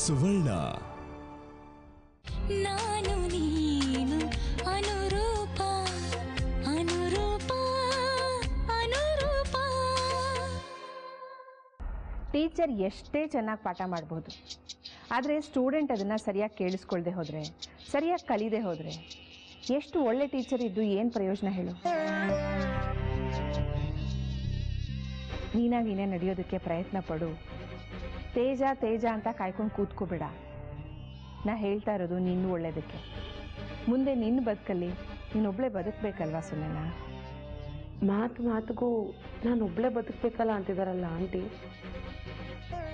ಸುವರ್ಣ. ನಾನು ನೀನು ಅನುರೂಪ ಅನುರೂಪ ಅನುರೂಪ. ಟೀಚರ್ ಎಷ್ಟೇ ಚೆನ್ನಾಗಿ ಪಾಠ ಮಾಡ್ಬೋದು, ಆದರೆ ಸ್ಟೂಡೆಂಟ್ ಅದನ್ನು ಸರಿಯಾಗಿ ಕೇಳಿಸ್ಕೊಳ್ದೆ ಹೋದರೆ, ಸರಿಯಾಗಿ ಕಲಿದೆ ಹೋದರೆ ಎಷ್ಟು ಒಳ್ಳೆ ಟೀಚರ್ ಇದ್ದು ಏನು ಪ್ರಯೋಜನ ಹೇಳು? ನೀನಾಗಿನೇ ನಡೆಯೋದಕ್ಕೆ ಪ್ರಯತ್ನ ಪಡು. ತೇಜ ತೇಜ ಅಂತ ಕಾಯ್ಕೊಂಡು ಕೂತ್ಕೋಬೇಡ. ನಾ ಹೇಳ್ತಾ ಇರೋದು ನಿನ್ನ ಒಳ್ಳೇದಕ್ಕೆ. ಮುಂದೆ ನಿನ್ನ ಬದುಕಲ್ಲಿ ನೀನೊಬ್ಬಳೇ ಬದುಕಬೇಕಲ್ವಾ ಸುಮ್ಮನೆ? ಮಾತಿಗೂ ನಾನೊಬ್ಬಳೇ ಬದುಕಬೇಕಲ್ಲ ಅಂತಿದ್ದಾರಲ್ಲ ಆಂಟಿ.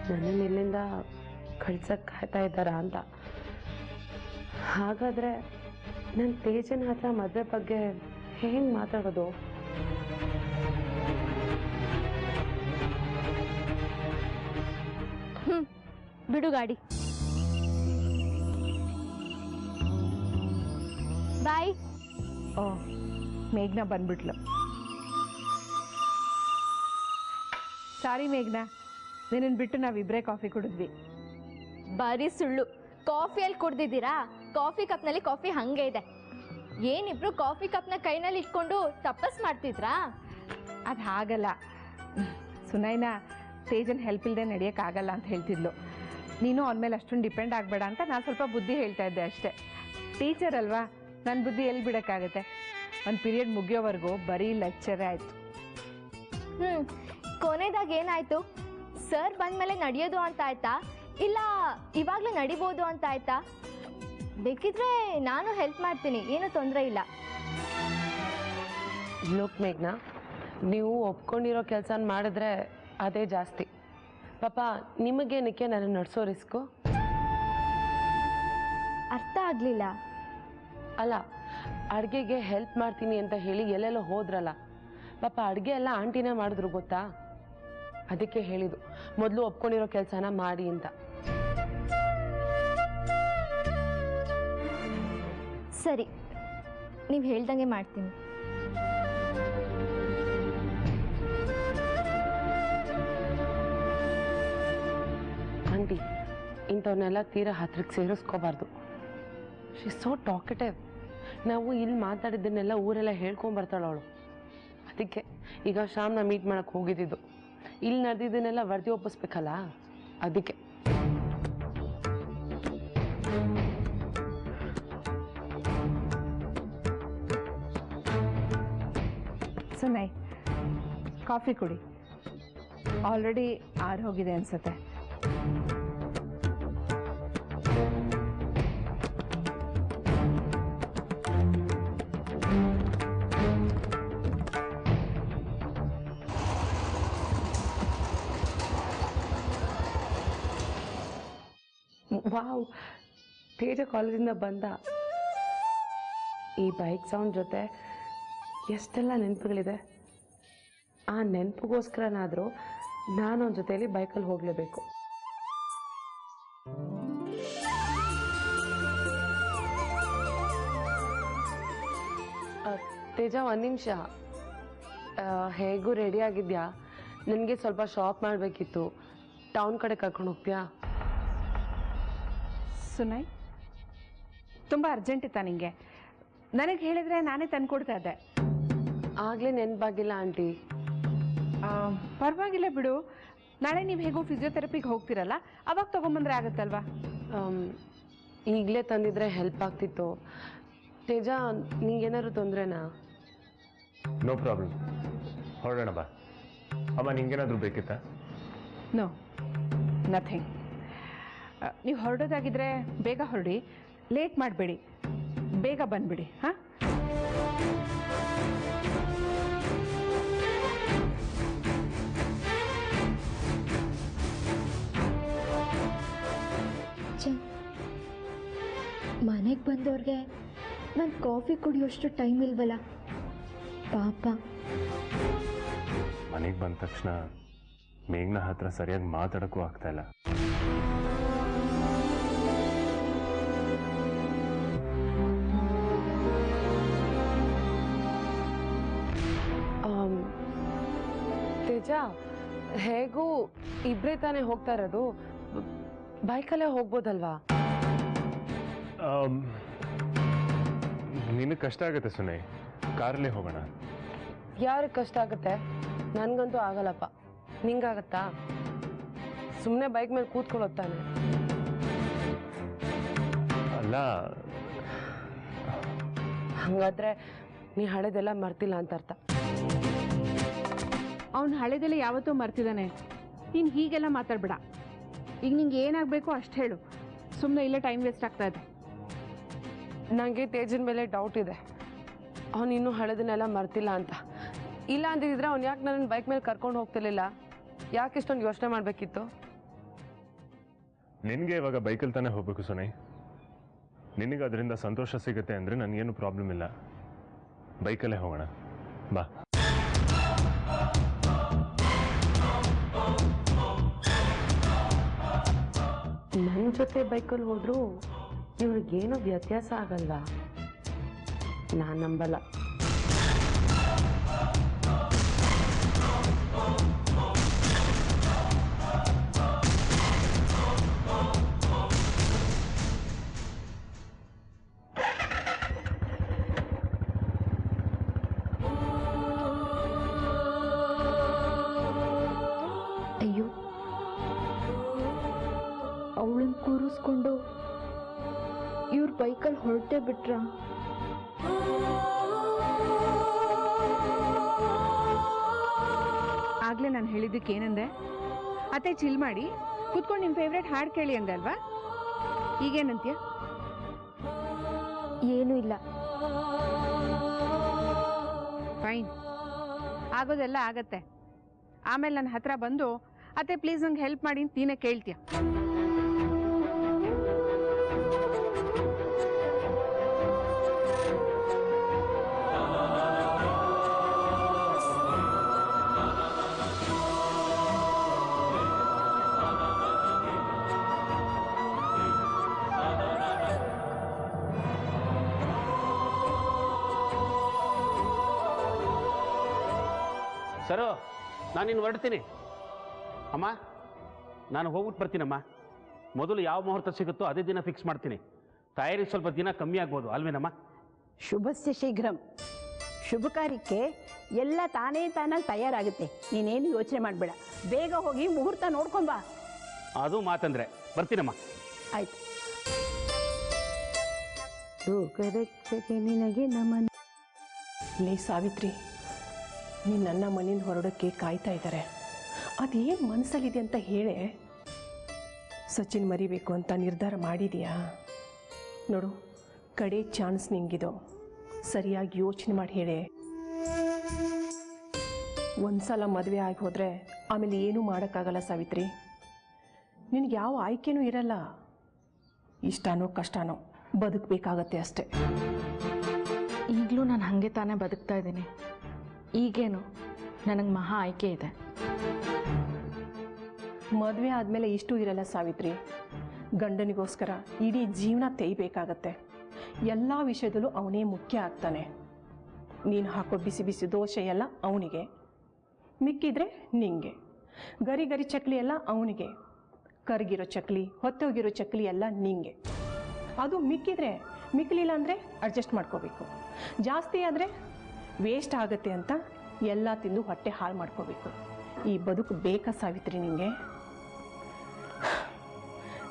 ನನ್ನನ್ನು ಇಲ್ಲಿಂದ ಕಳ್ಸಕ್ಕೆ ಕಾಯ್ತಾ ಇದ್ದಾರಾ ಅಂತ. ಹಾಗಾದರೆ ನನ್ನ ತೇಜನ ಹತ್ರ ಮದುವೆ ಬಗ್ಗೆ ಹೆಂಗೆ ಮಾತಾಡೋದು? ಬಿಡು ಗಾಡಿ. ಬಾಯ್. ಓ, ಮೇಘ್ನಾ ಬಂದ್ಬಿಟ್ಲು. ಸಾರಿ ಮೇಘ್ನಾ, ನಿನ್ನನ್ನು ಬಿಟ್ಟು ನಾವಿಬ್ಬರೇ ಕಾಫಿ ಕುಡಿದ್ವಿ. ಬರೀ ಸುಳ್ಳು. ಕಾಫಿಯಲ್ಲಿ ಕುಡ್ದಿದ್ದೀರಾ? ಕಾಫಿ ಕಪ್ನಲ್ಲಿ ಕಾಫಿ ಹಂಗೆ ಇದೆ. ಏನಿಬ್ರು ಕಾಫಿ ಕಪ್ನ ಕೈನಲ್ಲಿ ಇಟ್ಕೊಂಡು ತಪಸ್ ಮಾಡ್ತಿದ್ರಾ? ಅದು ಹಾಗಲ್ಲ. ಸುನೈನಾ ತೇಜನ್ ಹೆಲ್ಪ್ ಇಲ್ಲದೆ ನಡೆಯೋಕ್ಕಾಗಲ್ಲ ಅಂತ ಹೇಳ್ತಿದ್ಲು. ನೀನು ಅವನ ಮೇಲೆ ಅಷ್ಟೊಂದು ಡಿಪೆಂಡ್ ಆಗಬೇಡ ಅಂತ ನಾನು ಸ್ವಲ್ಪ ಬುದ್ಧಿ ಹೇಳ್ತಾ ಇದ್ದೆ ಅಷ್ಟೇ. ಟೀಚರ್ ಅಲ್ವಾ, ನನ್ನ ಬುದ್ಧಿ ಎಲ್ಲಿ ಬಿಡೋಕ್ಕಾಗತ್ತೆ? ಒಂದು ಪೀರಿಯಡ್ ಮುಗಿಯೋವರೆಗೂ ಬರೀ ಲೆಕ್ಚರೇ ಆಯಿತು. ಕೊನೆದಾಗ ಏನಾಯ್ತು? ಸರ್ ಬಂದಮೇಲೆ ನಡೆಯೋದು ಅಂತ ಆಯ್ತಾ, ಇಲ್ಲ ಇವಾಗಲೇ ನಡಿಬೋದು ಅಂತ ಆಯ್ತಾ? ಬೇಕಿದ್ರೆ ನಾನು ಹೆಲ್ಪ್ ಮಾಡ್ತೀನಿ, ಏನೂ ತೊಂದರೆ ಇಲ್ಲ. ಲೋಕ್ ಮೇಘ್ನಾ, ನೀವು ಒಪ್ಕೊಂಡಿರೋ ಕೆಲಸ ಮಾಡಿದ್ರೆ ಅದೇ ಜಾಸ್ತಿ. ಪಾಪ ನಿಮಗೇನಕ್ಕೆ ನನ್ನ ನಡೆಸೋ ರಿಸ್ಕು? ಅರ್ಥ ಆಗಲಿಲ್ಲ. ಅಲ್ಲ, ಅಡುಗೆಗೆ ಹೆಲ್ಪ್ ಮಾಡ್ತೀನಿ ಅಂತ ಹೇಳಿ ಎಲ್ಲೆಲ್ಲೋ ಹೋದ್ರಲ್ಲ, ಪಾಪ ಅಡುಗೆ ಎಲ್ಲ ಆಂಟಿನೇ ಮಾಡಿದ್ರು ಗೊತ್ತಾ? ಅದಕ್ಕೆ ಹೇಳಿದ್ದು ಮೊದಲು ಒಪ್ಕೊಂಡಿರೋ ಕೆಲಸನ ಮಾಡಿ ಅಂತ. ಸರಿ, ನೀವು ಹೇಳ್ದಂಗೆ ಮಾಡ್ತೀನಿ. ಆಂಟಿ, ಇಂಥವ್ರನ್ನೆಲ್ಲ ತೀರಾ ಹತ್ರಕ್ಕೆ ಸೇರಿಸ್ಕೋಬಾರ್ದು. She so talkative. ನಾವು ಇಲ್ಲಿ ಮಾತಾಡಿದ್ದನ್ನೆಲ್ಲ ಊರೆಲ್ಲ ಹೇಳ್ಕೊಂಬರ್ತಾಳೆ ಅವಳು. ಅದಕ್ಕೆ ಈಗ ಶ್ಯಾಮ್ನ ಮೀಟ್ ಮಾಡಕ್ಕೆ ಹೋಗಿದ್ದಿದ್ದು. ಇಲ್ಲಿ ನಡೆದಿದ್ದನ್ನೆಲ್ಲ ವರದಿ ಒಪ್ಪಿಸ್ಬೇಕಲ್ಲ, ಅದಕ್ಕೆ. ಸುನೈ, ಕಾಫಿ ಕುಡಿ. ಆಲ್ರೆಡಿ ಆರು ಹೋಗಿದೆ ಅನ್ಸುತ್ತೆ. ವಾವ್, ತೇಜ ಕಾಲೇಜಿಂದ ಬಂದ. ಈ ಬೈಕ್ ಸೌಂಡ್ ಜೊತೆ ಎಷ್ಟೆಲ್ಲ ನೆನಪುಗಳಿದೆ. ಆ ನೆನಪಿಗೋಸ್ಕರನಾದರೂ ನಾನು ಅವನ ಜೊತೆಯಲ್ಲಿ ಬೈಕಲ್ಲಿ ಹೋಗಲೇಬೇಕು. ತೇಜ, ಒಂದು ನಿಮಿಷ. ಹೇಗೂ ರೆಡಿ ಆಗಿದ್ಯಾ? ನನಗೆ ಸ್ವಲ್ಪ ಶಾಪ್ ಮಾಡಬೇಕಿತ್ತು. ಟೌನ್ ಕಡೆ ಕರ್ಕೊಂಡು ಹೋಗ್ತೀಯಾ? ಸುನೈ, ತುಂಬ ಅರ್ಜೆಂಟ್ ಇತ್ತಾ ನಿಂಗೆ? ನನಗೆ ಹೇಳಿದರೆ ನಾನೇ ತಂದುಕೊಡ್ತಾ ಇದ್ದೆ. ಆಗಲೇ ನೆನಪಾಗಿಲ್ಲ ಆಂಟಿ. ಪರವಾಗಿಲ್ಲ ಬಿಡು. ನಾಳೆ ನೀವು ಹೇಗೋ ಫಿಸಿಯೋಥೆರಪಿಗೆ ಹೋಗ್ತಿರಲ್ಲ, ಅವಾಗ ತೊಗೊಂಬಂದ್ರೆ ಆಗುತ್ತಲ್ವಾ? ಈಗಲೇ ತಂದಿದ್ರೆ ಹೆಲ್ಪ್ ಆಗ್ತಿತ್ತು. ತೇಜ, ನಿಂಗೇನಾದ್ರು ತೊಂದರೆನಾ? ನೋ ಪ್ರಾಬ್ಲಮ್, ಹೊರಡೋಣ ಬಾ. ಅಮ್ಮ, ನಿಂಗೇನಾದರೂ ಬೇಕಿತ್ತಾ? No, nothing. ನೀವು ಹೊರಡೋದಾಗಿದ್ರೆ ಬೇಗ ಹೊರಡಿ, ಲೇಟ್ ಮಾಡಬೇಡಿ, ಬೇಗ ಬಂದ್ಬಿಡಿ. ಹಾಂ, ಮನೆಗೆ ಬಂದವ್ರಿಗೆ ನಾನು ಕಾಫಿ ಕುಡಿಯೋಷ್ಟು ಟೈಮ್ ಇಲ್ವಲ್ಲ ಪಾಪ. ಮನೆಗೆ ಬಂದ ತಕ್ಷಣ ಮೇಘ್ನ ಹತ್ರ ಸರಿಯಾಗಿ ಮಾತಾಡೋಕ್ಕೂ ಆಗ್ತಾ ಇಲ್ಲ. ತೇಜ, ಹೇಗೂ ಇಬ್ಬರೇ ತಾನೇ ಹೋಗ್ತಾ ಇರೋದು. ಬೈಕಲ್ಲೇ ಹೋಗ್ಬೋದಲ್ವಾ? ನಿನಗೆ ಕಷ್ಟ ಆಗುತ್ತೆ ಸುನೈ, ಕಾರಲ್ಲೇ ಹೋಗೋಣ. ಯಾರಿಗೆ ಕಷ್ಟ ಆಗುತ್ತೆ? ನನಗಂತೂ ಆಗಲ್ಲಪ್ಪ. ನಿಂಗಾಗತ್ತಾ? ಸುಮ್ಮನೆ ಬೈಕ್ ಮೇಲೆ ಕೂತ್ಕೊಳ್ಳೋತ್ತಾನೆ. ಅಲ್ಲ, ಹಂಗಾದ್ರೆ ನೀ ಹಳೆದೆಲ್ಲ ಮರ್ತಿಲ್ಲ ಅಂತ ಅರ್ಥ. ಅವ್ನು ಹಳೆದೆಲ್ಲ ಯಾವತ್ತೂ ಮರ್ತಿದ್ದಾನೆ. ನೀನು ಹೀಗೆಲ್ಲ ಮಾತಾಡ್ಬೇಡ. ಈಗ ನಿಂಗೆ ಏನಾಗಬೇಕು ಅಷ್ಟು ಹೇಳು. ಸುಮ್ಮನೆ ಇಲ್ಲೇ ಟೈಮ್ ವೇಸ್ಟ್ ಆಗ್ತಾ ಇದೆ. ನನಗೆ ತೇಜನ್ ಮೇಲೆ ಡೌಟ್ ಇದೆ. ಅವನು ಇನ್ನೂ ಹಳೆದನ್ನೆಲ್ಲ ಮರ್ತಿಲ್ಲ ಅಂತ. ಇಲ್ಲ ಅಂದಿದ್ರೆ ಅವ್ನು ಯಾಕೆ ನನ್ನ ಬೈಕ್ ಮೇಲೆ ಕರ್ಕೊಂಡು ಹೋಗ್ತಿರ್ಲಿಲ್ಲ? ಯಾಕೆ ಇಷ್ಟೊಂದು ಯೋಚನೆ ಮಾಡಬೇಕಿತ್ತು? ನಿನಗೆ ಇವಾಗ ಬೈಕಲ್ಲಿ ತಾನೇ ಹೋಗ್ಬೇಕು ಸುನೈ. ನಿನಗೆ ಅದರಿಂದ ಸಂತೋಷ ಸಿಗುತ್ತೆ ಅಂದರೆ ನನಗೇನು ಪ್ರಾಬ್ಲಮ್ ಇಲ್ಲ. ಬೈಕಲ್ಲೇ ಹೋಗೋಣ ಬಾ. ನನ್ನ ಜೊತೆ ಬೈಕಲ್ಲಿ ಹೋದರೂ ಇವ್ರಿಗೇನೋ ವ್ಯತ್ಯಾಸ ಆಗಲ್ವಾ? ನಾನು ನಂಬಲ್ಲ. ಅಯ್ಯೋ, ಅವಳನ್ನ ಕೂರಿಸ್ಕೊಂಡು ಇವ್ರ ಬೈಕಲ್ಲಿ ಹೊರಟೇ ಬಿಟ್ರ? ಆಗಲೇ ನಾನು ಹೇಳಿದ್ದಕ್ಕೆ ಏನಂದೆ? ಅತ್ತೆ ಚಿಲ್ ಮಾಡಿ ಕೂತ್ಕೊಂಡು ನಿಮ್ಮ ಫೇವ್ರೇಟ್ ಹಾಡು ಕೇಳಿ ಅಂದೆ ಅಲ್ವಾ? ಈಗೇನಂತ್ಯ? ಏನೂ ಇಲ್ಲ. ಫೈನ್, ಆಗೋದೆಲ್ಲ ಆಗತ್ತೆ. ಆಮೇಲೆ ನನ್ನ ಹತ್ರ ಬಂದು ಅತ್ತೆ ಪ್ಲೀಸ್ ನಂಗೆ ಹೆಲ್ಪ್ ಮಾಡಿ ಅಂತ ನೀನೇ ಕೇಳ್ತೀಯ. ಸರು, ನಾನಿನ್ನು ಹೊರಡ್ತೀನಿ. ಅಮ್ಮ, ನಾನು ಹೋಗ್ಬಿಟ್ಟು ಬರ್ತೀನಮ್ಮ. ಮೊದಲು ಯಾವ ಮುಹೂರ್ತ ಸಿಗುತ್ತೋ ಅದೇ ದಿನ ಫಿಕ್ಸ್ ಮಾಡ್ತೀನಿ. ತಯಾರಿ ಸ್ವಲ್ಪ ದಿನ ಕಮ್ಮಿ ಆಗ್ಬೋದು ಅಲ್ವೇನಮ್ಮ? ಶುಭಸ್ಯ ಶೀಘ್ರಂ. ಶುಭ ಕಾರ್ಯಕ್ಕೆ ಎಲ್ಲ ತಾನಾಗಿ ತಯಾರಾಗುತ್ತೆ. ನೀನೇನು ಯೋಚನೆ ಮಾಡಬೇಡ. ಬೇಗ ಹೋಗಿ ಮುಹೂರ್ತ ನೋಡ್ಕೊಂಬ. ಅದು ಮಾತಂದ್ರೆ ಬರ್ತೀನಮ್ಮ. ಆಯ್ತು. ನಿನಗೆ ನಮನ. ಲೇ ಸಾವಿತ್ರಿ, ನೀನು ನನ್ನ ಮನೆಯಿಂದ ಹೊರಡೋಕ್ಕೆ ಕಾಯ್ತಾ ಇದ್ದಾರೆ. ಅದೇನು ಮನಸ್ಸಲ್ಲಿದೆ ಅಂತ ಹೇಳೆ. ಸಚಿನ್ ಮರಿಬೇಕು ಅಂತ ನಿರ್ಧಾರ ಮಾಡಿದೀಯಾ? ನೋಡು, ಕಡೆ ಚಾನ್ಸ್ ನಿಂಗಿದು. ಸರಿಯಾಗಿ ಯೋಚನೆ ಮಾಡಿ ಹೇಳೆ. ಒಂದ್ಸಲ ಮದುವೆ ಆಗಿ ಹೋದರೆ ಆಮೇಲೆ ಏನೂ ಮಾಡೋಕ್ಕಾಗಲ್ಲ ಸಾವಿತ್ರಿ. ನಿನಗೆ ಯಾವ ಆಯ್ಕೆನೂ ಇರಲ್ಲ. ಇಷ್ಟನೋ ಕಷ್ಟನೋ ಬದುಕಬೇಕಾಗತ್ತೆ ಅಷ್ಟೆ. ಈಗಲೂ ನಾನು ಹಾಗೆ ತಾನೇ ಬದುಕ್ತಾ ಇದ್ದೀನಿ. ಈಗೇನು ನನಗೆ ಮಹಾ ಆಯ್ಕೆ ಇದೆ. ಮದುವೆ ಆದಮೇಲೆ ಇಷ್ಟೂ ಇರಲ್ಲ ಸಾವಿತ್ರಿ. ಗಂಡನಿಗೋಸ್ಕರ ಇಡೀ ಜೀವನ ತೆಯ್ಬೇಕಾಗತ್ತೆ. ಎಲ್ಲ ವಿಷಯದಲ್ಲೂ ಅವನೇ ಮುಖ್ಯ ಆಗ್ತಾನೆ. ನೀನು ಹಾಕೋ ಬಿಸಿ ಬಿಸಿ ದೋಸೆ ಎಲ್ಲ ಅವನಿಗೆ, ಮಿಕ್ಕಿದ್ರೆ ನಿಂಗೆ. ಗರಿ ಗರಿ ಚಕ್ಲಿ ಎಲ್ಲ ಅವನಿಗೆ, ಕರಗಿರೋ ಚಕ್ಲಿ ಹೊತ್ತೋಗಿರೋ ಚಕ್ಲಿ ಎಲ್ಲ ನಿಂಗೆ. ಅದು ಮಿಕ್ಕಲಿಲ್ಲ ಅಂದರೆ ಅಡ್ಜಸ್ಟ್ ಮಾಡ್ಕೋಬೇಕು. ಜಾಸ್ತಿ ಆದರೆ ವೇಸ್ಟ್ ಆಗುತ್ತೆ ಅಂತ ಎಲ್ಲ ತಿಂದು ಹೊಟ್ಟೆ ಹಾಳು ಮಾಡ್ಕೋಬೇಕು. ಈ ಬದುಕು ಬೇಕಾ ಸಾವಿತ್ರಿ ನಿಂಗೆ?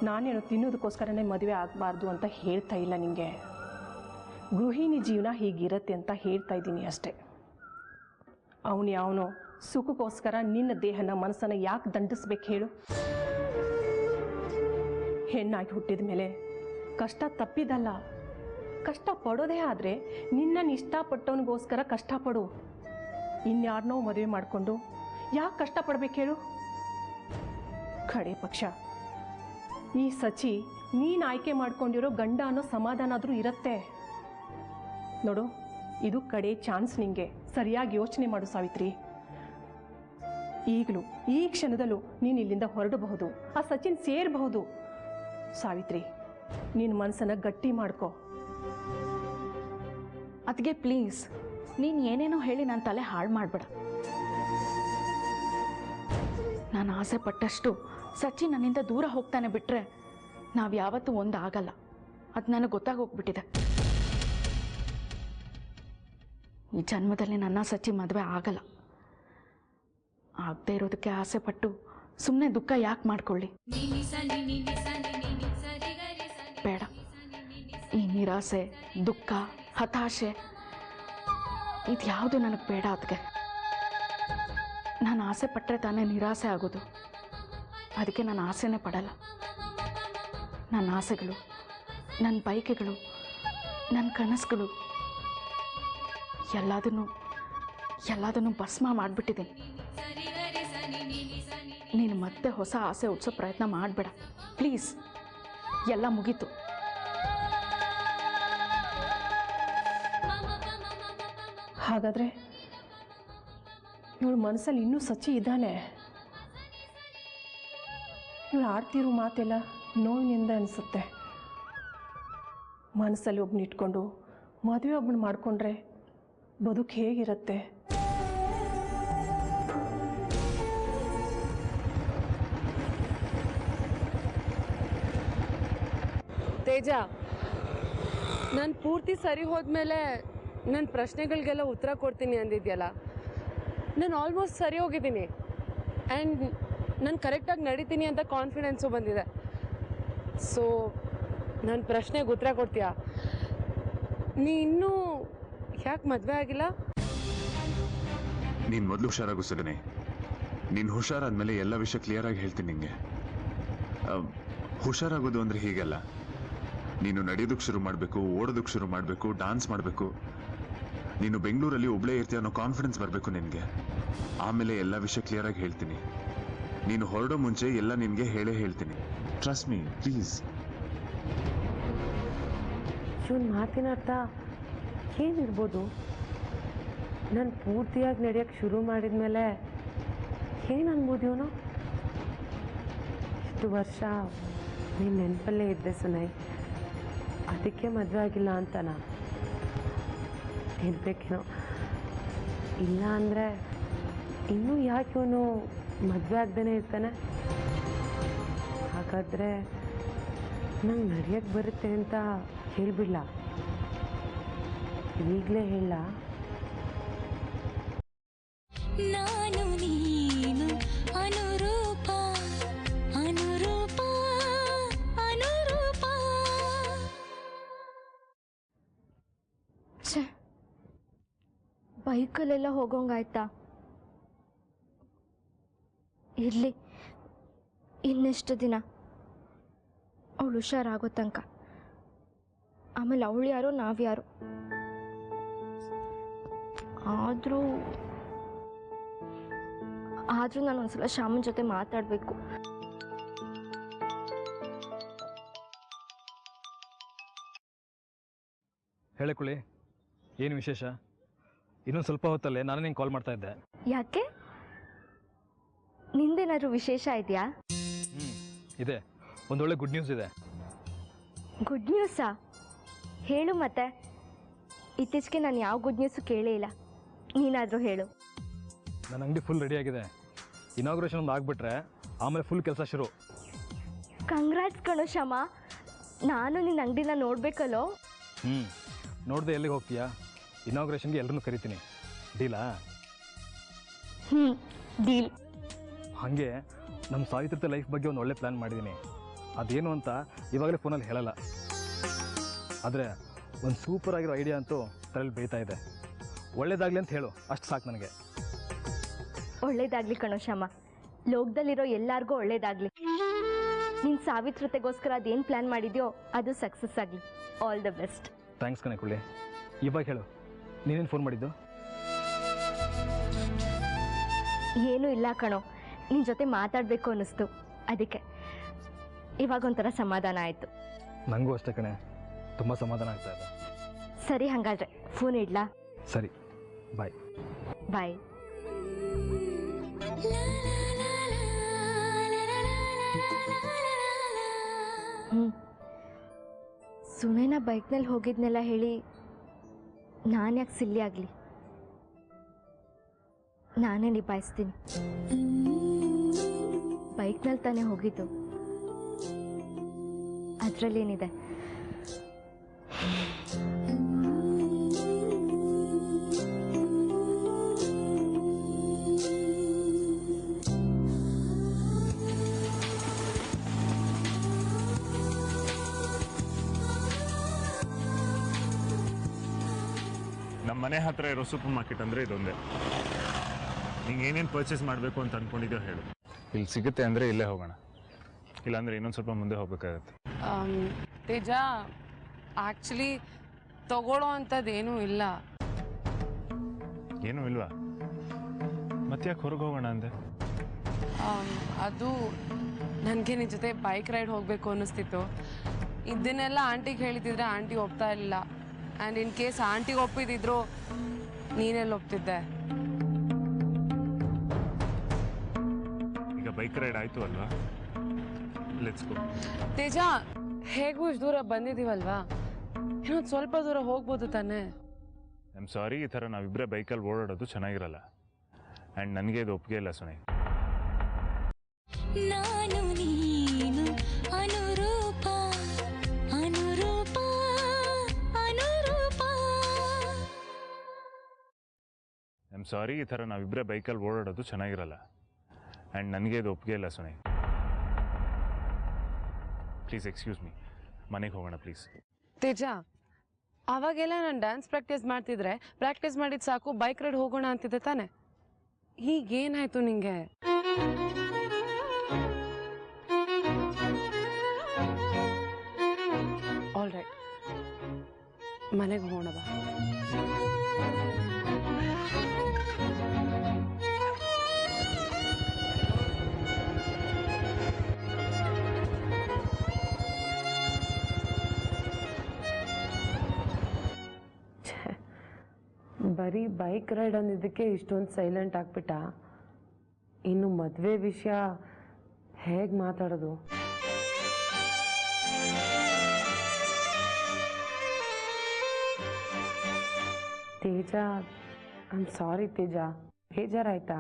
ನಾನೇನು ತಿನ್ನೋದಕ್ಕೋಸ್ಕರನೇ ಮದುವೆ ಆಗಬಾರ್ದು ಅಂತ ಹೇಳ್ತಾ ಇಲ್ಲ ನಿಂಗೆ. ಗೃಹಿಣಿ ಜೀವನ ಹೀಗಿರತ್ತೆ ಅಂತ ಹೇಳ್ತಾ ಇದ್ದೀನಿ ಅಷ್ಟೆ. ಅವನು ಯಾವನೋ ಸುಖಕ್ಕೋಸ್ಕರ ನಿನ್ನ ದೇಹನ ಮನಸ್ಸನ್ನು ಯಾಕೆ ದಂಡಿಸ್ಬೇಕು ಹೇಳು? ಹೆಣ್ಣಾಗಿ ಹುಟ್ಟಿದ ಮೇಲೆ ಕಷ್ಟ ತಪ್ಪಿದಲ್ಲ. ಕಷ್ಟ ಪಡೋದೇ ಆದರೆ ನಿನ್ನನ್ನು ಇಷ್ಟಪಟ್ಟವನಿಗೋಸ್ಕರ ಕಷ್ಟಪಡು. ಇನ್ಯಾರನ್ನೋ ಮದುವೆ ಮಾಡಿಕೊಂಡು ಯಾಕೆ ಕಷ್ಟಪಡ್ಬೇಕು ಹೇಳು? ಕಡೆ ಪಕ್ಷ ಈ ಸಚಿ ನೀನು ಆಯ್ಕೆ ಮಾಡ್ಕೊಂಡಿರೋ ಗಂಡ ಅನ್ನೋ ಸಮಾಧಾನ ಆದರೂ ಇರುತ್ತೆ. ನೋಡು, ಇದು ಕಡೆ ಚಾನ್ಸ್ ನಿಂಗೆ. ಸರಿಯಾಗಿ ಯೋಚನೆ ಮಾಡು ಸಾವಿತ್ರಿ. ಈಗಲೂ ಈ ಕ್ಷಣದಲ್ಲೂ ನೀನು ಇಲ್ಲಿಂದ ಹೊರಡಬಹುದು. ಆ ಸಚಿನ್ ಸೇರಬಹುದು. ಸಾವಿತ್ರಿ, ನಿನ್ನ ಮನಸ್ಸನ್ನು ಗಟ್ಟಿ ಮಾಡ್ಕೋ. ಅದಕ್ಕೆ ಪ್ಲೀಸ್ ನೀನು ಏನೇನೋ ಹೇಳಿ ನನ್ನ ತಲೆ ಹಾಳು ಮಾಡಬೇಡ. ನಾನು ಆಸೆ ಪಟ್ಟಷ್ಟು ಸಚಿನ್ ನನ್ನಿಂದ ದೂರ ಹೋಗ್ತಾನೆ ಬಿಟ್ಟರೆ ನಾವು ಯಾವತ್ತೂ ಒಂದು ಆಗಲ್ಲ, ಅದು ನನಗೆ ಗೊತ್ತಾಗೋಗ್ಬಿಟ್ಟಿದೆ. ಈ ಜನ್ಮದಲ್ಲಿ ನನ್ನ ಸಚ್ಚಿ ಮದುವೆ ಆಗಲ್ಲ. ಆಗದೆ ಇರೋದಕ್ಕೆ ಆಸೆ ಪಟ್ಟು ಸುಮ್ಮನೆ ದುಃಖ ಯಾಕೆ ಮಾಡ್ಕೊಳ್ಳಿ? ಬೇಡ. ಈ ನಿರಾಸೆ, ದುಃಖ, ಹತಾಶೆ ಇದ್ಯಾವುದು ನನಗೆ ಬೇಡ. ಅದಕ್ಕೆ ನಾನು ಆಸೆ ಪಟ್ಟರೆ ತಾನೇ ನಿರಾಸೆ ಆಗೋದು. ಅದಕ್ಕೆ ನಾನು ಆಸೆನೇ ಪಡಲ್ಲ. ನನ್ನ ಆಸೆಗಳು, ನನ್ನ ಬಯಕೆಗಳು, ನನ್ನ ಕನಸುಗಳು ಎಲ್ಲದನ್ನು ಭಸ್ಮ ಮಾಡಿಬಿಟ್ಟಿದ್ದೀನಿ. ನೀನು ಮತ್ತೆ ಹೊಸ ಆಸೆ ಹುಟ್ಟಿಸೋ ಪ್ರಯತ್ನ ಮಾಡಬೇಡ ಪ್ಲೀಸ್. ಎಲ್ಲ ಮುಗೀತು. ಹಾಗಾದರೆ ಇವಳು ಮನಸ್ಸಲ್ಲಿ ಇನ್ನೂ ಸಚ್ಚಿ ಇದ್ದಾನೆ. ಇವಳು ಆಡ್ತಿರೋ ಮಾತೆಲ್ಲ ನೋವಿನಿಂದ ಅನಿಸುತ್ತೆ. ಮನಸ್ಸಲ್ಲಿ ಒಬ್ಬನ ಇಟ್ಕೊಂಡು ಮದುವೆ ಒಬ್ಬನ ಮಾಡಿಕೊಂಡ್ರೆ ಬದುಕು ಹೇಗಿರುತ್ತೆ? ತೇಜ, ನಾನು ಪೂರ್ತಿ ಸರಿ ಹೋದ್ಮೇಲೆ ನನ್ನ ಪ್ರಶ್ನೆಗಳಿಗೆಲ್ಲ ಉತ್ತರ ಕೊಡ್ತೀನಿ ಅಂದಿದ್ಯಲ್ಲ, ನಾನು ಆಲ್ಮೋಸ್ಟ್ ಸರಿ ಹೋಗಿದ್ದೀನಿ. ಆ್ಯಂಡ್ ನಾನು ಕರೆಕ್ಟಾಗಿ ನಡೀತೀನಿ ಅಂತ ಕಾನ್ಫಿಡೆನ್ಸು ಬಂದಿದೆ. ಸೊ ನನ್ನ ಪ್ರಶ್ನೆಗೆ ಉತ್ತರ ಕೊಡ್ತೀಯಾ? ನೀ ಇನ್ನೂ ಯಾಕೆ ಮದುವೆ ಆಗಿಲ್ಲ? ನೀನು ಮೊದಲು ಹುಷಾರಾಗು ಸಗನೆ. ನೀನು ಹುಷಾರಾದ್ಮೇಲೆ ಎಲ್ಲ ವಿಷಯ ಕ್ಲಿಯರಾಗಿ ಹೇಳ್ತೀನಿ ನಿಂಗೆ. ಹುಷಾರಾಗೋದು ಅಂದರೆ ಹೀಗೆಲ್ಲ. ನೀನು ನಡೆಯೋದಕ್ಕೆ ಶುರು ಮಾಡಬೇಕು, ಓಡೋದಕ್ಕೆ ಶುರು ಮಾಡಬೇಕು, ಡಾನ್ಸ್ ಮಾಡಬೇಕು. ನೀನು ಬೆಂಗಳೂರಲ್ಲಿ ಒಬ್ಬಳೇ ಇರ್ತೀಯ ಅನ್ನೋ ಕಾನ್ಫಿಡೆನ್ಸ್ ಬರಬೇಕು ನಿನಗೆ. ಆಮೇಲೆ ಎಲ್ಲ ವಿಷಯ ಕ್ಲಿಯರಾಗಿ ಹೇಳ್ತೀನಿ. ನೀನು ಹೊರಡೋ ಮುಂಚೆ ಎಲ್ಲ ನಿನಗೆ ಹೇಳೇ ಹೇಳ್ತೀನಿ. Trust me please. ಇವನ್ ಮಾತಿನ ಅರ್ಥ ಏನಿರ್ಬೋದು? ನಾನು ಪೂರ್ತಿಯಾಗಿ ನಡೆಯೋಕ್ಕೆ ಶುರು ಮಾಡಿದ್ಮೇಲೆ ಏನು ಅನ್ಬೋದು ಇವನು? ಇಷ್ಟು ವರ್ಷ ನೀನು ನೆನಪಲ್ಲೇ ಇದ್ದೆ ಸುನೈ, ಅದಕ್ಕೆ ಮದುವೆ ಆಗಿಲ್ಲ ಅಂತನಾ? ಇರಬೇಕೇನೋ. ಇಲ್ಲ ಅಂದರೆ ಇನ್ನೂ ಯಾಕೆ ಇವನು ಮದುವೆ ಆಗ್ದೇ ಇರ್ತಾನೆ? ಹಾಗಾದರೆ ನಂಗೆ ನಡೆಯೋಕ್ಕೆ ಬರುತ್ತೆ ಅಂತ ಹೇಳ್ಬಿಡ್ಲ? ಈಗಲೇ ಹೇಳ? ನಾನು ನೀನು ಅನುರೂಪ ಅನುರೂಪ ಅನುರೂಪ. ಛೇ, ಬೈಕಲ್ಲೆಲ್ಲ ಹೋಗೋಂಗಾಯ್ತಾ? ಇರಲಿ, ಇನ್ನೆಷ್ಟು ದಿನ ಅವಳು ಹುಷಾರಾಗೋ ತನಕ. ಆಮೇಲೆ ಅವಳು ಯಾರೋ ನಾವ್ಯಾರು. ಆದರೂ ನಾನು ಒಂದ್ಸಲ ಶ್ಯಾಮನ್ ಜೊತೆ ಮಾತಾಡಬೇಕು. ಹೇಳೆ ಕುಳಿ, ಏನು ವಿಶೇಷ? ಇನ್ನೊಂದು ಸ್ವಲ್ಪ ಹೊತ್ತಲ್ಲೇ ನಾನು ನಿಂಗೆ ಕಾಲ್ ಮಾಡ್ತಾ ಇದ್ದೆ. ಯಾಕೆ? ನಿಂದೇನಾದ್ರೂ ವಿಶೇಷ ಇದೆಯಾ? ಇದೆ, ಒಂದೊಳ್ಳೆ ಗುಡ್ ನ್ಯೂಸ್ ಇದೆ. ಗುಡ್ ನ್ಯೂಸಾ? ಹೇಳು ಮತ್ತೆ. ಇತ್ತೀಚೆಗೆ ನಾನು ಯಾವ ಗುಡ್ ನ್ಯೂಸು ಕೇಳೇ ಇಲ್ಲ. ನೀನಾದರೂ ಹೇಳು. ನನ್ನ ಅಂಗಡಿ ಫುಲ್ ರೆಡಿ ಆಗಿದೆ. ಇನಾಗ್ರೇಷನ್ ಒಂದು ಆಗಿಬಿಟ್ರೆ ಆಮೇಲೆ ಫುಲ್ ಕೆಲಸ ಶುರು. ಕಂಗ್ರಾಟ್ಸ್ ಕಣೋ ಶ್ಯಾಮ. ನಾನು ನಿನ್ನ ಅಂಗಡಿನ ನೋಡಬೇಕಲ್ಲೋ. ನೋಡದೆ ಎಲ್ಲಿಗೆ ಹೋಗ್ತೀಯಾ? ಇನಾಗ್ರೇಷನ್ಗೆ ಎಲ್ಲರನ್ನೂ ಕರಿತೀನಿ. ಡೀಲಾ? ಡೀಲ್. ಹಾಗೆ ನಮ್ಮ ಸಾವಿತ್ರಿ ಲೈಫ್ ಬಗ್ಗೆ ಒಂದು ಒಳ್ಳೆ ಪ್ಲ್ಯಾನ್ ಮಾಡಿದ್ದೀನಿ. ಅದೇನು ಅಂತ ಇವಾಗಲೇ ಫೋನಲ್ಲಿ ಹೇಳಲ್ಲ. ಆದರೆ ಒಂದು ಸೂಪರ್ ಆಗಿರೋ ಐಡಿಯಾ ಅಂತೂ ತಲೆಯಲ್ಲಿ ಬೇಯ್ತಾ ಇದೆ. ಒಳ್ಳೇದಾಗಲಿ ಅಂತ ಹೇಳು, ಅಷ್ಟು ಸಾಕು ನನಗೆ. ಒಳ್ಳೇದಾಗಲಿ ಕಣೋ ಶ್ಯಾಮ. ಲೋಕದಲ್ಲಿರೋ ಎಲ್ಲರಿಗೂ ಒಳ್ಳೇದಾಗಲಿ. ನೀನು ಸಾವಿತ್ರತೆಗೋಸ್ಕರ ಅದೇನು ಪ್ಲ್ಯಾನ್ ಮಾಡಿದ್ಯೋ ಅದು ಸಕ್ಸಸ್ ಆಗಲಿ. All the best. ಥ್ಯಾಂಕ್ಸ್ ಕಣೆ ಕುಳ್ಳಿ. ಇವಾಗ ಹೇಳು, ನೀನೇನು ಫೋನ್ ಮಾಡಿದ್ದು? ಏನೂ ಇಲ್ಲ ಕಣೋ, ನಿನ್ನ ಜೊತೆ ಮಾತಾಡಬೇಕು ಅನ್ನಿಸ್ತು, ಅದಕ್ಕೆ. ಇವಾಗ ಒಂಥರ ಸಮಾಧಾನ ಆಯಿತು. ನನಗೂ ಅಷ್ಟೇ ಕಣೆ, ತುಂಬ ಸಮಾಧಾನ ಆಗ್ತಾ ಇದೆ. ಸರಿ, ಹಾಗಾದರೆ ಫೋನ್ ಇಡ್ಲಾ? ಸರಿ, ಬಾಯ್. ಬಾಯ್. ಸುನೈನ ಬೈಕ್ನಲ್ಲಿ ಹೋಗಿದ್ನೆಲ್ಲ ಹೇಳಿ ನಾನು ಯಾಕೆ ಸಿಲ್ಲಿ ಆಗಲಿ? ನಾನೇ ನಿಭಾಯಿಸ್ತೀನಿ. ಬೈಕ್ನಲ್ಲಿ ತಾನೇ ಹೋಗಿದ್ದು. ಅಷ್ಟರಲ್ಲೇನಿದೆ. ನಮ್ಮ ಮನೆ ಹತ್ರ ಇರೋ ಸೂಪರ್ ಮಾರ್ಕೆಟ್ ಅಂದರೆ ಇದೊಂದೇ. ನಿಂಗೆ ಏನೇನು ಪರ್ಚೇಸ್ ಮಾಡಬೇಕು ಅಂತ ಅಂದ್ಕೊಂಡಿದ್ದೋ ಹೇಳು. ಇಲ್ಲಿ ಸಿಗುತ್ತೆ ಅಂದರೆ ಇಲ್ಲೇ ಹೋಗೋಣ, ಇಲ್ಲಾಂದರೆ ಇನ್ನೊಂದು ಸ್ವಲ್ಪ ಮುಂದೆ ಹೋಗ್ಬೇಕಾಗತ್ತೆ. ತೇಜ, ಆ್ಯಕ್ಚುಲಿ ತಗೊಳ್ಳೋ ಅಂಥದ್ದು ಏನೂ ಇಲ್ಲ. ಏನೂ ಇಲ್ವಾ? ಮತ್ತೆ ಯಾಕೆ ಹೊರಗೆ ಹೋಗೋಣ ಅಂದೆ? ಅದು ನನಗೆ ನಿನ್ನ ಜೊತೆ ಬೈಕ್ ರೈಡ್ ಹೋಗಬೇಕು ಅನ್ನಿಸ್ತಿತ್ತು. ಇದನ್ನೆಲ್ಲ ಆಂಟಿಗೆ ಹೇಳಿದಿದ್ರೆ ಆಂಟಿ ಒಪ್ತಾ ಇರಲಿಲ್ಲ. ಆ್ಯಂಡ್ ಇನ್ ಕೇಸ್ ಆಂಟಿಗೆ ಒಪ್ಪಿದಿದ್ರು ನೀನೆಲ್ಲ ಒಪ್ತಿದ್ದೆ. ಈಗ ಬೈಕ್ ರೈಡ್ ಆಯಿತು ಅಲ್ವಾ? Let's go. ತೇಜ, ಹೇಗೂ ಇಷ್ಟು ದೂರ ಬಂದಿದ್ದೀವಲ್ವಾ, ಇನ್ನೊಂದು ಸ್ವಲ್ಪ ದೂರ ಹೋಗ್ಬೋದು ತಾನೇ? ಐ ಆಮ್ ಸಾರಿ, ಈ ಥರ ನಾವಿಬ್ಬರೇ ಬೈಕಲ್ಲಿ ಓಡಾಡೋದು ಚೆನ್ನಾಗಿರಲ್ಲ. ಆ್ಯಂಡ್ ನನಗೆ ಇದು ಒಪ್ಪಿಗೆ ಇಲ್ಲ ಸುನಿ. ನಾನು ನೀನು ಅನುರೂಪ ಅನುರೂಪ ಅನುರೂಪ. ಐ ಆಮ್ ಸಾರಿ, ಈ ಥರ ನಾವಿಬ್ಬರೇ ಬೈಕಲ್ಲಿ ಓಡಾಡೋದು ಚೆನ್ನಾಗಿರಲ್ಲ. ಆ್ಯಂಡ್ ನನಗೆ ಇದು ಒಪ್ಪಿಗೆ ಇಲ್ಲ ಸುನಿ. ಪ್ಲೀಸ್ ಎಕ್ಸ್ಕ್ಯೂಸ್ ಮೀ, ಮನೆಗೆ ಹೋಗೋಣ ಪ್ಲೀಸ್. ತೇಜ, ಅವಾಗೆಲ್ಲ ನಾನು ಡ್ಯಾನ್ಸ್ ಪ್ರಾಕ್ಟೀಸ್ ಮಾಡ್ತಿದ್ರೆ ಪ್ರಾಕ್ಟೀಸ್ ಮಾಡಿದ್ದು ಸಾಕು, ಬೈಕ್ ರೈಡ್ ಹೋಗೋಣ ಅಂತಿದ್ದೆ ತಾನೆ? ಈಗೇನಾಯ್ತು ನಿಂಗೆ? ಆಲ್ ರೈಟ್, ಮನೆಗೆ ಹೋಗೋಣ ಬಾ. ಬರೀ ಬೈಕ್ ರೈಡ್ ಅಂದಿದ್ದಕ್ಕೆ ಇಷ್ಟೊಂದು ಸೈಲೆಂಟ್ ಆಗ್ಬಿಟ್ಟ. ಇನ್ನು ಮದುವೆ ವಿಷಯ ಹೇಗೆ ಮಾತಾಡೋದು? ತೇಜ, ಐ ಆಮ್ ಸಾರಿ ತೇಜ, ಬೇಜಾರಾಯ್ತಾ?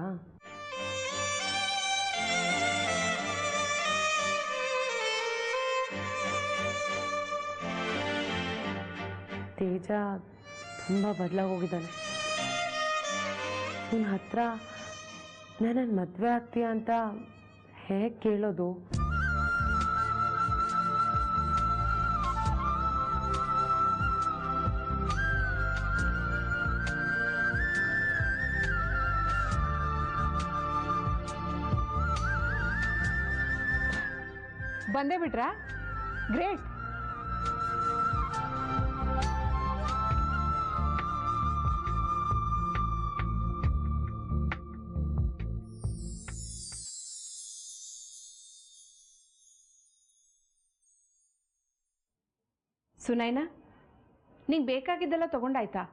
ತೇಜ ತುಂಬ ಬದಲಾಗೋಗಿದ್ದಾನೆ. ನಿನ್ನ ಹತ್ರ ನನ್ನನ್ನು ಮದುವೆ ಆಗ್ತೀಯ ಅಂತ ಹೇಗೆ ಕೇಳೋದು? ಬಂದೇ ಬಿಟ್ರಾ? ಗ್ರೇಟ್. ಸುನೈನಾ, ನಿಂಗೆ ಬೇಕಾಗಿದ್ದೆಲ್ಲ ತಗೊಂಡಾಯ್ತಾ?